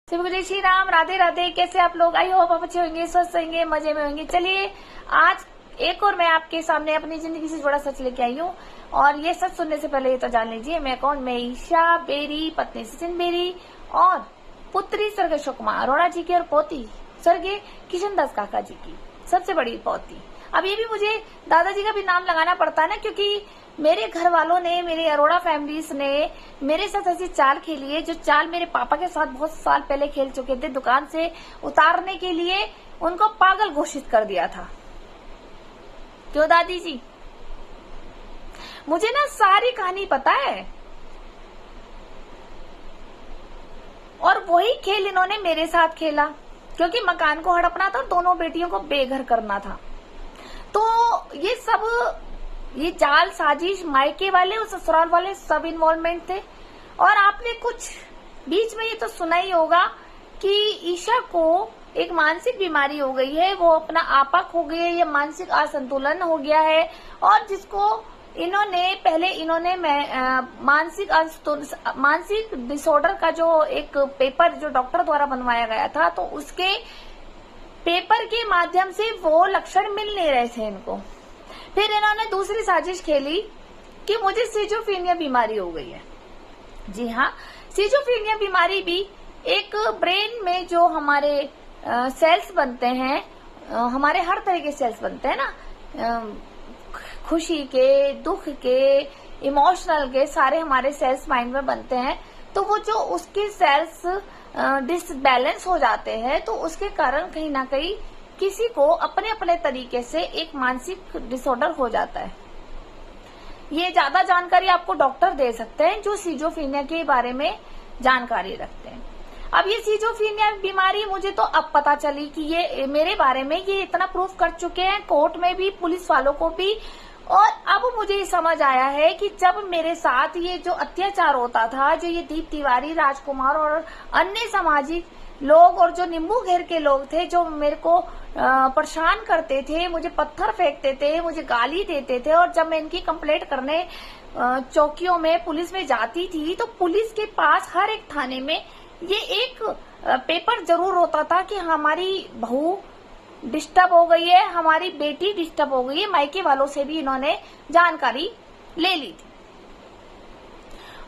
शिव जय श्री राम, राधे राधे। कैसे आप लोग? आई होप आप अच्छे होंगे, स्वस्थ होंगे, मजे में होंगे। चलिए आज एक और मैं आपके सामने अपनी जिंदगी से जुड़ा सच लेके आई हूँ। और ये सच सुनने से पहले ये तो जान लीजिए मैं कौन। मैं ईशा बेरी, पत्नी सचिन बेरी और पुत्री स्वर्गीय अशोक कुमार अरोड़ा जी की और पोती स्वर्गीय किशन दास काका जी की सबसे बड़ी पोती। अब ये भी मुझे दादाजी का भी नाम लगाना पड़ता है ना, क्योंकि मेरे घर वालों ने, मेरे अरोड़ा फैमिलीज ने मेरे साथ ऐसी चाल खेली है जो चाल मेरे पापा के साथ बहुत साल पहले खेल चुके थे। दुकान से उतारने के लिए उनको पागल घोषित कर दिया था। क्यों दादी जी? मुझे ना सारी कहानी पता है। और वही खेल इन्होंने मेरे साथ खेला, क्योंकि मकान को हड़पना था और दोनों बेटियों को बेघर करना था। तो ये जाल साजिश मायके वाले और ससुराल वाले सब इन्वॉल्वमेंट थे। और आपने कुछ बीच में ये तो सुना ही होगा कि ईशा को एक मानसिक बीमारी हो गई है, वो अपना आपा खो गई है, या मानसिक असंतुलन हो गया है। और जिसको इन्होंने मानसिक डिसऑर्डर का जो एक पेपर जो डॉक्टर द्वारा बनवाया गया था, तो उसके पेपर के माध्यम से वो लक्षण मिल नहीं रहे थे इनको। फिर इन्होंने दूसरी साजिश खेली कि मुझे सिजोफ्रेनिया बीमारी हो गई है। जी हाँ, सिजोफ्रेनिया बीमारी भी एक ब्रेन में जो हमारे सेल्स बनते हैं, हमारे हर तरह के सेल्स बनते हैं ना, खुशी के, दुख के, इमोशनल के, सारे हमारे सेल्स माइंड में बनते हैं। तो वो जो उसके सेल्स डिसबैलेंस हो जाते हैं, तो उसके कारण कहीं ना कहीं किसी को अपने अपने तरीके से एक मानसिक डिसऑर्डर हो जाता है। ये ज्यादा जानकारी आपको डॉक्टर दे सकते हैं जो सिजोफ्रेनिया के बारे में जानकारी रखते हैं। अब ये सिजोफ्रेनिया बीमारी मुझे तो अब पता चली कि ये मेरे बारे में ये इतना प्रूफ कर चुके हैं कोर्ट में भी, पुलिस वालों को भी। और अब मुझे समझ आया है कि जब मेरे साथ ये जो अत्याचार होता था, जो ये दीप तिवारी, राजकुमार और अन्य सामाजिक लोग और जो नींबू घेर के लोग थे, जो मेरे को परेशान करते थे, मुझे पत्थर फेंकते थे, मुझे गाली देते थे। और जब मैं इनकी कंप्लेंट करने चौकियों में, पुलिस में जाती थी, तो पुलिस के पास हर एक थाने में ये एक पेपर जरूर होता था कि हमारी बहू डिस्टर्ब हो गई है, हमारी बेटी डिस्टर्ब हो गई है। मायके वालों से भी इन्होंने जानकारी ले ली थी।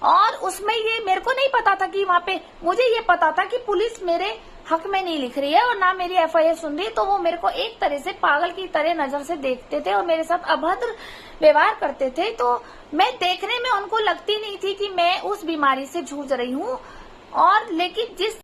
और उसमें ये मेरे को नहीं पता था कि वहां पे, मुझे ये पता था कि पुलिस मेरे हक में नहीं लिख रही है और ना मेरी एफआईआर सुन रही है। तो वो मेरे को एक तरह से पागल की तरह नजर से देखते थे और मेरे साथ अभद्र व्यवहार करते थे। तो मैं देखने में उनको लगती नहीं थी कि मैं उस बीमारी से जूझ रही हूँ। और लेकिन जिस